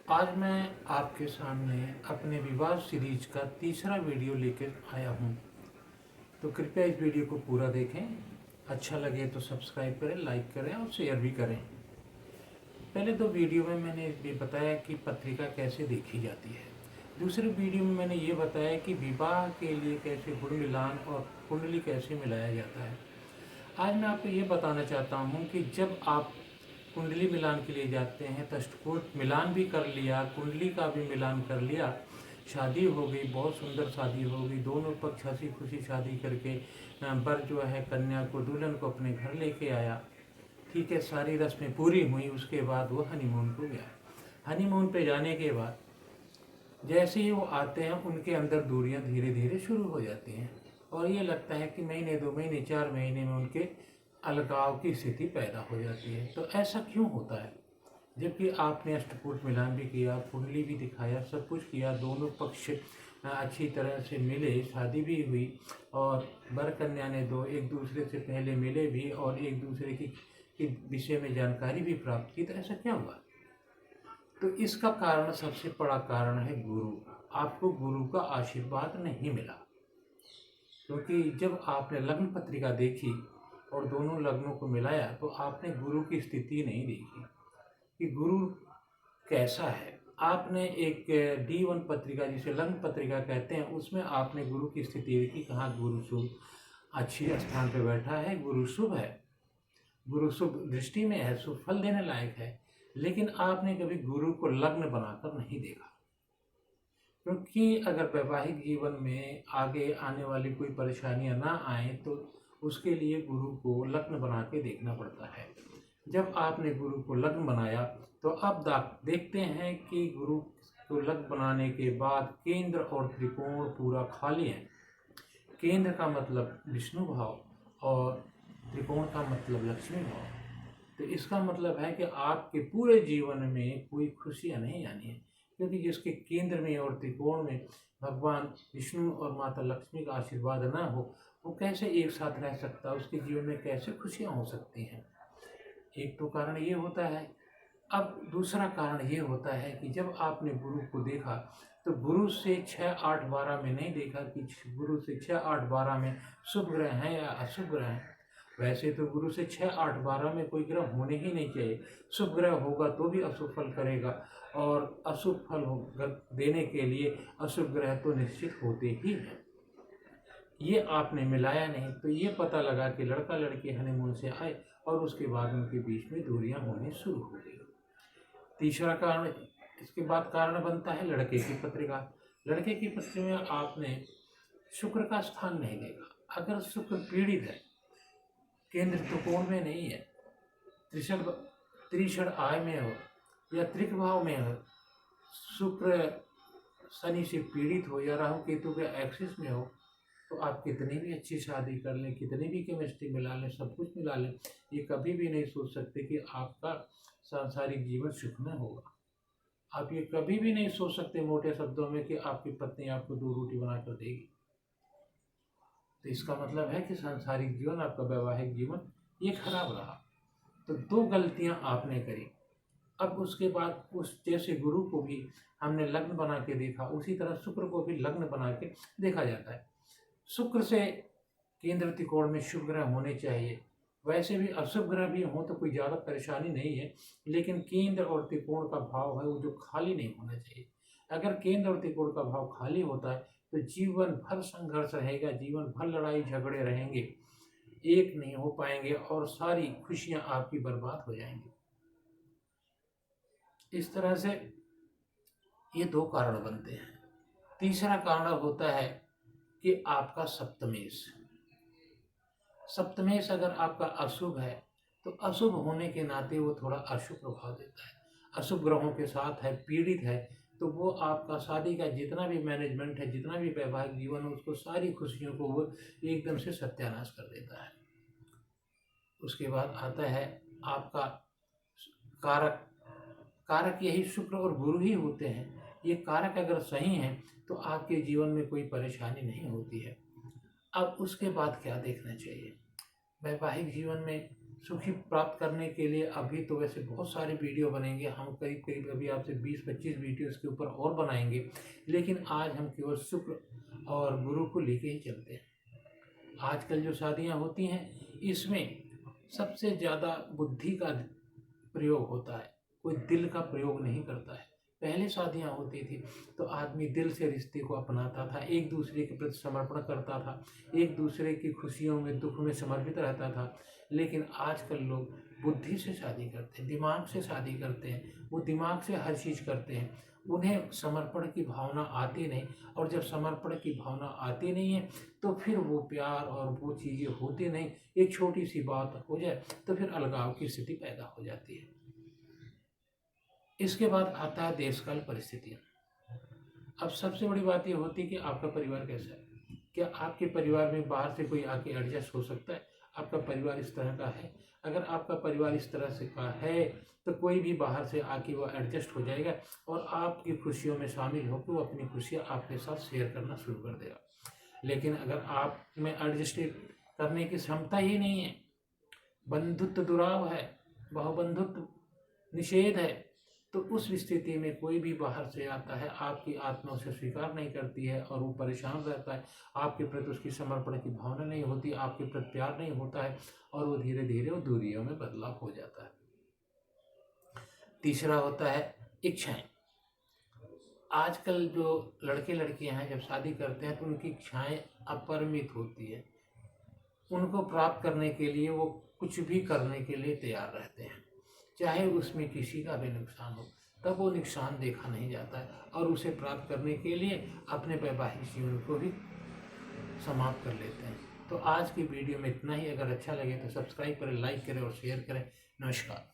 आज मैं आपके सामने अपने विवाह सीरीज का तीसरा वीडियो लेकर आया हूँ। तो कृपया इस वीडियो को पूरा देखें। अच्छा लगे तो सब्सक्राइब करें, लाइक करें और शेयर भी करें। पहले दो वीडियो में मैंने ये बताया कि पत्रिका कैसे देखी जाती है। दूसरे वीडियो में मैंने ये बताया कि विवाह के लिए कैसे गुण मिलान और कुंडली कैसे मिलाया जाता है। आज मैं आपको ये बताना चाहता हूँ कि जब आप कुंडली मिलान के लिए जाते हैं तो अष्टकूट मिलान भी कर लिया, कुंडली का भी मिलान कर लिया, शादी हो गई, बहुत सुंदर शादी हो गई, दोनों पक्ष हंसी खुशी शादी करके वर जो है कन्या को, दुल्हन को अपने घर लेके आया। ठीक है, सारी रस्में पूरी हुई। उसके बाद वो हनीमून को गया। हनीमून पे जाने के बाद जैसे ही वो आते हैं उनके अंदर दूरियां धीरे धीरे शुरू हो जाती हैं और ये लगता है कि महीने, 2 महीने, 4 महीने में उनके अलगाव की स्थिति पैदा हो जाती है। तो ऐसा क्यों होता है? जबकि आपने अष्टकूट मिलान भी किया, कुंडली भी दिखाया, सब कुछ किया, दोनों पक्ष अच्छी तरह से मिले, शादी भी हुई और वर कन्या ने दो एक दूसरे से पहले मिले भी और एक दूसरे की विषय में जानकारी भी प्राप्त की। तो ऐसा क्या हुआ? तो इसका कारण, सबसे बड़ा कारण है गुरु। आपको गुरु का आशीर्वाद नहीं मिला, क्योंकि जब आपने लग्न पत्रिका देखी और दोनों लग्नों को मिलाया तो आपने गुरु की स्थिति नहीं देखी कि गुरु कैसा है। आपने एक D1 पत्रिका, जिसे लग्न पत्रिका कहते हैं, उसमें आपने गुरु की स्थिति देखी। कहाँ गुरु शुभ अच्छी स्थान पर बैठा है, गुरु शुभ है, गुरु शुभ दृष्टि में है, शुभ फल देने लायक है। लेकिन आपने कभी गुरु को लग्न बनाकर नहीं देखा, क्योंकि अगर वैवाहिक जीवन में आगे आने वाली कोई परेशानियां ना आए तो उसके लिए गुरु को लग्न बना के देखना पड़ता है। जब आपने गुरु को लग्न बनाया तो अब देखते हैं कि गुरु को लग्न बनाने के बाद केंद्र और त्रिकोण पूरा खाली है। केंद्र का मतलब विष्णु भाव और त्रिकोण का मतलब लक्ष्मी भाव। तो इसका मतलब है कि आपके पूरे जीवन में कोई खुशियाँ नहीं आनी है, क्योंकि जिसके केंद्र में और त्रिकोण में भगवान विष्णु और माता लक्ष्मी का आशीर्वाद ना हो, वो कैसे एक साथ रह सकता है? उसके जीवन में कैसे खुशियाँ हो सकती हैं? एक तो कारण ये होता है। अब दूसरा कारण ये होता है कि जब आपने गुरु को देखा तो गुरु से 6, 8, 12 में नहीं देखा कि गुरु से 6, 8, 12 में शुभ ग्रह हैं या अशुभ ग्रह हैं। वैसे तो गुरु से 6, 8, 12 में कोई ग्रह होने ही नहीं चाहिए। शुभ ग्रह होगा तो भी अशुभ फल करेगा और अशुभ फल देने के लिए अशुभ ग्रह तो निश्चित होते ही हैं। ये आपने मिलाया नहीं, तो ये पता लगा कि लड़का लड़की हनीमून से आए और उसके बाद उनके बीच में दूरियां होनी शुरू हो गई। तीसरा कारण, इसके बाद कारण बनता है लड़के की पत्रिका। लड़के की पत्रिका में आपने शुक्र का स्थान नहीं देखा। अगर शुक्र पीड़ित है, केंद्र त्रिकोण में नहीं है, त्रिषण आय में हो या त्रिक भाव में हो, शुक्र शनि से पीड़ित हो या राहु केतु के एक्सिस में हो, तो आप कितनी भी अच्छी शादी कर लें, कितनी भी केमिस्ट्री मिला लें, सब कुछ मिला लें, ये कभी भी नहीं सोच सकते कि आपका सांसारिक जीवन सुख में होगा। आप ये कभी भी नहीं सोच सकते मोटे शब्दों में कि आपकी पत्नी आपको 2 रोटी बनाकर देगी। तो इसका मतलब है कि सांसारिक जीवन, आपका वैवाहिक जीवन ये खराब रहा। तो 2 गलतियां आपने करी। अब उसके बाद उस जैसे गुरु को भी हमने लग्न बना के देखा, उसी तरह शुक्र को भी लग्न बना के देखा जाता है। शुक्र से केंद्र त्रिकोण में शुभ ग्रह होने चाहिए। वैसे भी अशुभ ग्रह भी हों तो कोई ज़्यादा परेशानी नहीं है, लेकिन केंद्र और त्रिकोण का भाव है वो जो खाली नहीं होना चाहिए। अगर केंद्र और त्रिकोण का भाव खाली होता है तो जीवन भर संघर्ष रहेगा, जीवन भर लड़ाई झगड़े रहेंगे, एक नहीं हो पाएंगे और सारी खुशियां आपकी बर्बाद हो जाएंगी। इस तरह से ये 2 कारण बनते हैं। तीसरा कारण होता है कि आपका सप्तमेश। सप्तमेश अगर आपका अशुभ है तो अशुभ होने के नाते वो थोड़ा अशुभ प्रभाव देता है। अशुभ ग्रहों के साथ है, पीड़ित है, तो वो आपका शादी का जितना भी मैनेजमेंट है, जितना भी वैवाहिक जीवन है, उसको सारी खुशियों को वो एकदम से सत्यानाश कर देता है। उसके बाद आता है आपका कारक। कारक यही शुक्र और गुरु ही होते हैं। ये कारक अगर सही हैं तो आपके जीवन में कोई परेशानी नहीं होती है। अब उसके बाद क्या देखना चाहिए? वैवाहिक जीवन में सुखी प्राप्त करने के लिए अभी तो वैसे बहुत सारे वीडियो बनेंगे, हम करीब करीब अभी आपसे 20-25 वीडियो इसके ऊपर और बनाएंगे, लेकिन आज हम केवल शुक्र और गुरु को लेके ही चलते हैं। आजकल जो शादियां होती हैं इसमें सबसे ज़्यादा बुद्धि का प्रयोग होता है, कोई दिल का प्रयोग नहीं करता है। पहले शादियां होती थी तो आदमी दिल से रिश्ते को अपनाता था, एक दूसरे के प्रति समर्पण करता था, एक दूसरे की खुशियों में दुख में समर्पित रहता था। लेकिन आजकल लोग बुद्धि से शादी करते हैं, दिमाग से शादी करते हैं, वो दिमाग से हर चीज़ करते हैं, उन्हें समर्पण की भावना आती नहीं। और जब समर्पण की भावना आती नहीं है तो फिर वो प्यार और वो चीज़ें होती नहीं। एक छोटी सी बात हो जाए तो फिर अलगाव की स्थिति पैदा हो जाती है। इसके बाद आता है देशकाल परिस्थितियाँ। अब सबसे बड़ी बात ये होती है कि आपका परिवार कैसा है। क्या आपके परिवार में बाहर से कोई आके एडजस्ट हो सकता है? आपका परिवार इस तरह का है? अगर आपका परिवार इस तरह से का है तो कोई भी बाहर से आके वो एडजस्ट हो जाएगा और आपकी खुशियों में शामिल होकर वो अपनी खुशियाँ आपके साथ शेयर करना शुरू कर देगा। लेकिन अगर आप में एडजस्ट करने की क्षमता ही नहीं है, बंधुत्व दुराव है, बहुबंधुत्व निषेध है, तो उस स्थिति में कोई भी बाहर से आता है, आपकी आत्मा उसे स्वीकार नहीं करती है और वो परेशान रहता है, आपके प्रति उसकी समर्पण की भावना नहीं होती, आपके प्रति प्यार नहीं होता है और वो धीरे धीरे वो दूरियों में बदलाव हो जाता है। तीसरा होता है इच्छाएं। आजकल जो लड़के लड़कियां हैं जब शादी करते हैं तो उनकी इच्छाएं अपरिमित होती है, उनको प्राप्त करने के लिए वो कुछ भी करने के लिए तैयार रहते हैं, चाहे उसमें किसी का भी नुकसान हो, तब वो नुकसान देखा नहीं जाता है और उसे प्राप्त करने के लिए अपने वैवाहिक जीवन को भी समाप्त कर लेते हैं। तो आज की वीडियो में इतना ही। अगर अच्छा लगे तो सब्सक्राइब करें, लाइक करें और शेयर करें। नमस्कार।